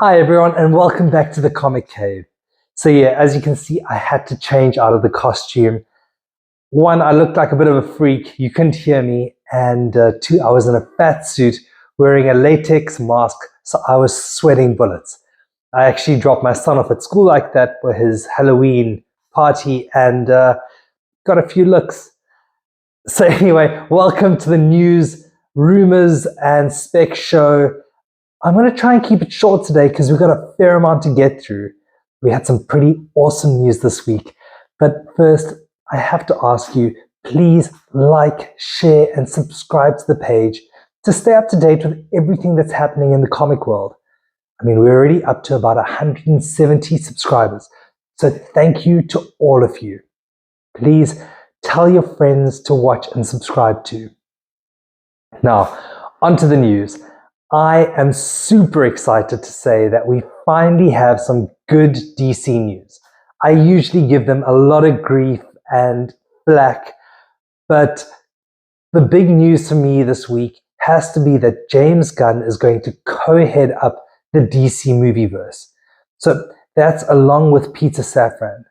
Hi everyone and welcome back to the Comic Cave. So yeah, as you can see, I had to change out of the costume. One, I looked like a bit of a freak, you couldn't hear me, and two, I was in a fat suit wearing a latex mask, so I was sweating bullets. I actually dropped my son off at school like that for his Halloween party and got a few looks. So anyway, welcome to the news, rumors and spec show. I'm going to try and keep it short today because we've got a fair amount to get through. We had some pretty awesome news this week. But first, I have to ask you, please like, share, and subscribe to the page to stay up to date with everything that's happening in the comic world. I mean, we're already up to about 170 subscribers. So thank you to all of you. Please tell your friends to watch and subscribe too. Now, onto the news. I am super excited to say that we finally have some good DC news. I usually give them a lot of grief and flack, but the big news for me this week has to be that James Gunn is going to co-head up the DC movieverse. So that's along with Peter Safran.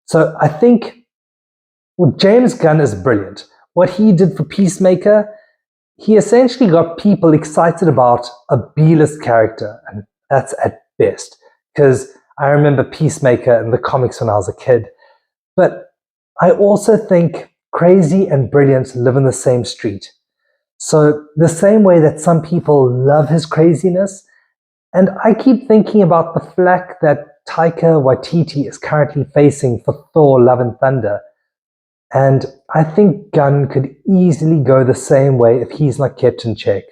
So I think James Gunn is brilliant. What he did for Peacemaker, he essentially got people excited about a B-list character, and that's at best, because I remember Peacemaker in the comics when I was a kid. But I also think crazy and brilliant live in the same street. So the same way that some people love his craziness, and I keep thinking about the flack that Taika Waititi is currently facing for Thor: Love and Thunder. And I think Gunn could easily go the same way if he's not kept in check.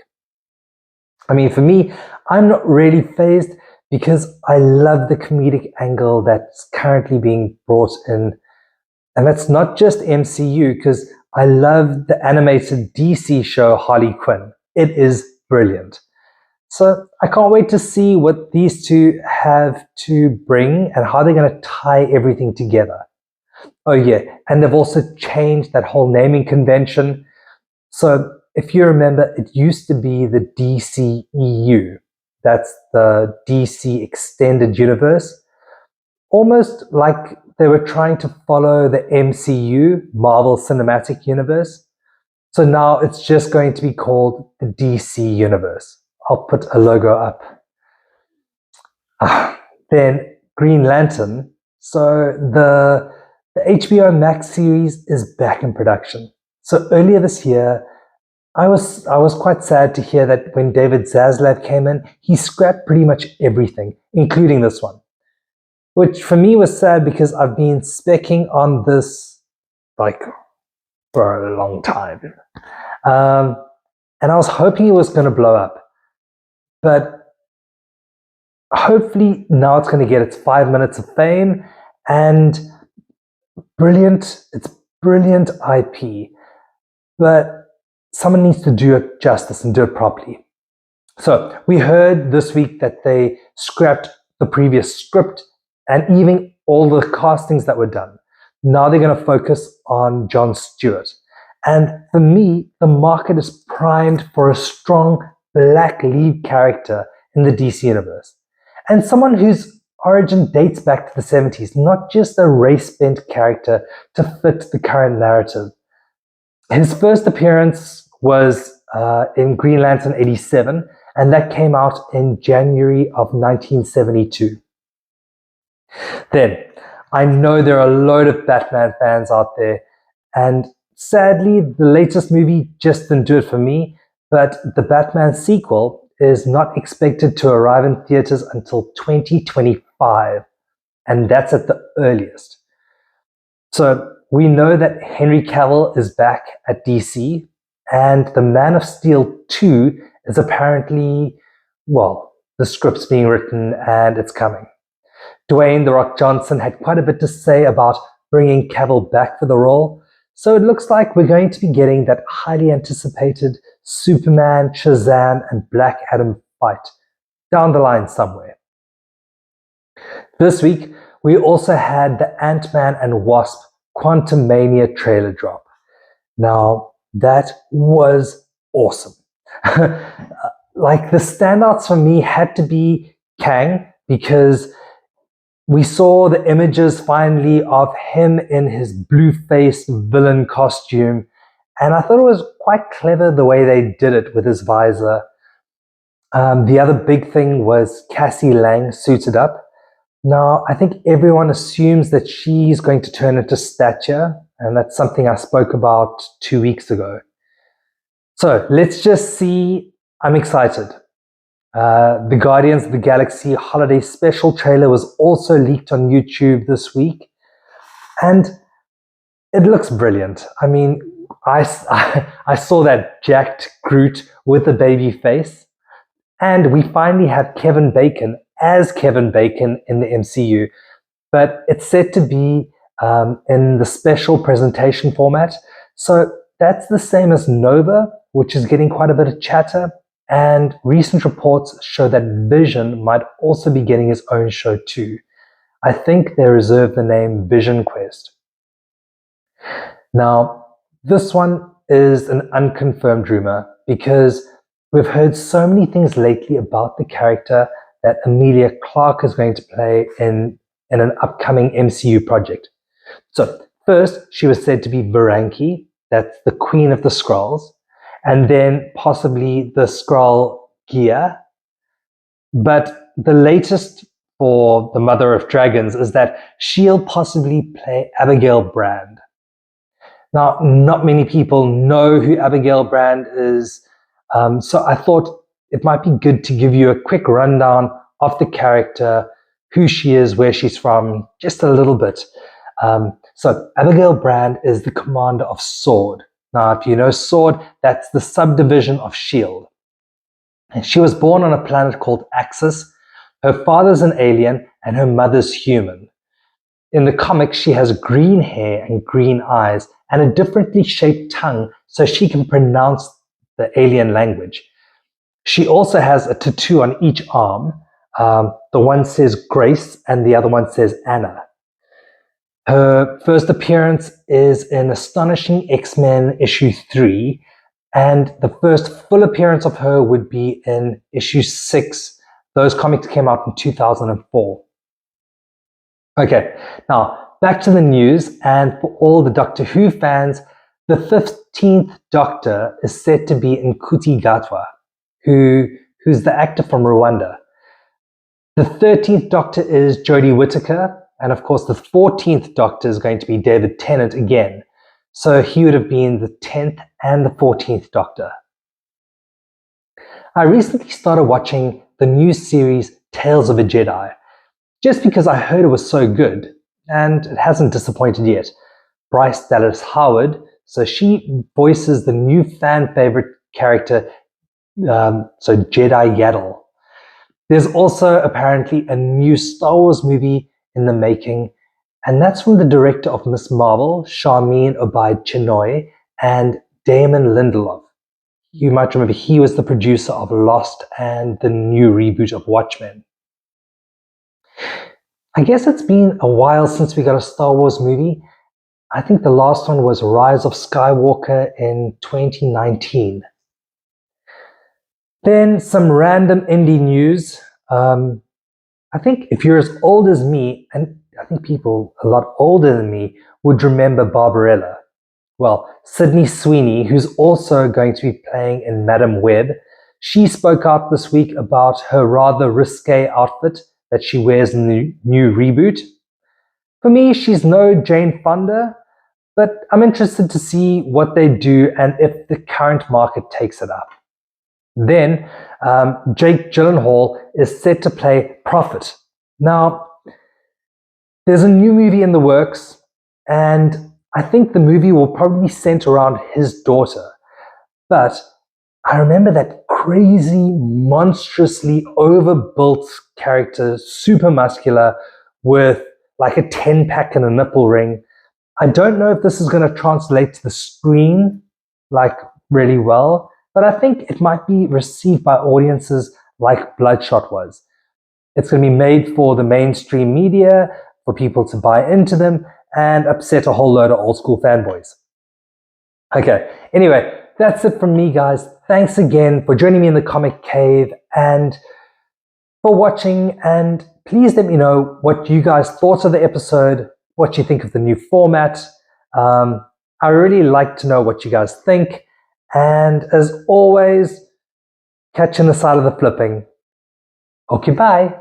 I mean, for me, I'm not really fazed because I love the comedic angle that's currently being brought in. And that's not just MCU, because I love the animated DC show Harley Quinn. It is brilliant. So I can't wait to see what these two have to bring and how they're going to tie everything together. Oh yeah, and they've also changed that whole naming convention. So if you remember, it used to be the DCEU. That's the DC Extended Universe. Almost like they were trying to follow the MCU, Marvel Cinematic Universe. So now it's just going to be called the DC Universe. I'll put a logo up. Then Green Lantern. So the HBO Max series is back in production. So earlier this year, I was quite sad to hear that when David Zaslav came in, he scrapped pretty much everything, including this one. Which for me was sad because I've been specking on this like for a long time. And I was hoping it was going to blow up. But hopefully now it's going to get its 5 minutes of fame and it's brilliant IP, but someone needs to do it justice and do it properly. So we heard this week that they scrapped the previous script and even all the castings that were done. Now they're going to focus on Jon Stewart. And for me, the market is primed for a strong black lead character in the DC universe. And someone whose origin dates back to the 70s, not just a race-bent character to fit the current narrative. His first appearance was in Green Lantern 87, and that came out in January of 1972. Then, I know there are a load of Batman fans out there, and sadly, the latest movie just didn't do it for me, but the Batman sequel is not expected to arrive in theaters until 2025, and that's at the earliest. So we know that Henry Cavill is back at DC, and the Man of Steel 2 is apparently, well, the script's being written and it's coming. Dwayne "The Rock" Johnson had quite a bit to say about bringing Cavill back for the role, so it looks like we're going to be getting that highly anticipated Superman, Shazam, and Black Adam fight down the line somewhere. This week, we also had the Ant-Man and Wasp Quantumania trailer drop. Now, that was awesome. Like, the standouts for me had to be Kang, because we saw the images finally of him in his blue-faced villain costume, and I thought it was quite clever the way they did it with his visor. The other big thing was Cassie Lang suited up. Now, I think everyone assumes that she's going to turn into Stature, and that's something I spoke about 2 weeks ago. So let's just see. I'm excited. The Guardians of the Galaxy holiday special trailer was also leaked on YouTube this week, and it looks brilliant. I mean, I saw that jacked Groot with a baby face, and we finally have Kevin Bacon as Kevin Bacon in the MCU, but it's said to be in the special presentation format. So that's the same as Nova, which is getting quite a bit of chatter. And recent reports show that Vision might also be getting his own show too. I think they reserve the name Vision Quest. Now, this one is an unconfirmed rumor because we've heard so many things lately about the character that Emilia Clarke is going to play in an upcoming MCU project. So first, she was said to be Varanki, that's the Queen of the Skrulls, and then possibly the Skrull Gia. But the latest for the Mother of Dragons is that she'll possibly play Abigail Brand. Now, not many people know who Abigail Brand is, so I thought it might be good to give you a quick rundown of the character, who she is, where she's from, just a little bit. So Abigail Brand is the commander of SWORD. Now, if you know SWORD, that's the subdivision of S.H.I.E.L.D. And she was born on a planet called Axis. Her father's an alien and her mother's human. In the comics, she has green hair and green eyes and a differently shaped tongue so she can pronounce the alien language. She also has a tattoo on each arm. The one says Grace and the other one says Anna. Her first appearance is in Astonishing X-Men issue 3, and the first full appearance of her would be in issue 6. Those comics came out in 2004. Okay, now back to the news, and for all the Doctor Who fans, the 15th Doctor is said to be in Nkuti Gatwa, who's the actor from Rwanda. The 13th Doctor is Jodie Whittaker, and of course the 14th Doctor is going to be David Tennant again. So he would have been the 10th and the 14th Doctor. I recently started watching the new series Tales of a Jedi, just because I heard it was so good, and it hasn't disappointed yet. Bryce Dallas Howard, so she voices the new fan favorite character, so Jedi Yaddle. There's also apparently a new Star Wars movie in the making, and that's from the director of Ms. Marvel, Sharmeen Obaid-Chinoy, and Damon Lindelof. You might remember he was the producer of Lost and the new reboot of Watchmen. I guess it's been a while since we got a Star Wars movie. I think the last one was Rise of Skywalker in 2019. Then some random indie news. I think if you're as old as me, and I think people a lot older than me would remember Barbarella. Well, Sydney Sweeney, who's also going to be playing in Madam Web, she spoke out this week about her rather risque outfit that she wears in the new reboot. For me, she's no Jane Fonda, but I'm interested to see what they do and if the current market takes it up. Then, Jake Gyllenhaal is set to play Prophet. Now, there's a new movie in the works, and I think the movie will probably center around his daughter. But I remember that crazy, monstrously overbuilt character, super muscular, with like a 10-pack and a nipple ring. I don't know if this is going to translate to the screen like really well, but I think it might be received by audiences like Bloodshot was. It's going to be made for the mainstream media, for people to buy into them, and upset a whole load of old school fanboys. Okay, anyway, that's it from me, guys. Thanks again for joining me in the Comic Cave, and for watching, and please let me know what you guys thought of the episode, what you think of the new format. I really like to know what you guys think. And as always, catch you on the side of the flipping. Okay, bye.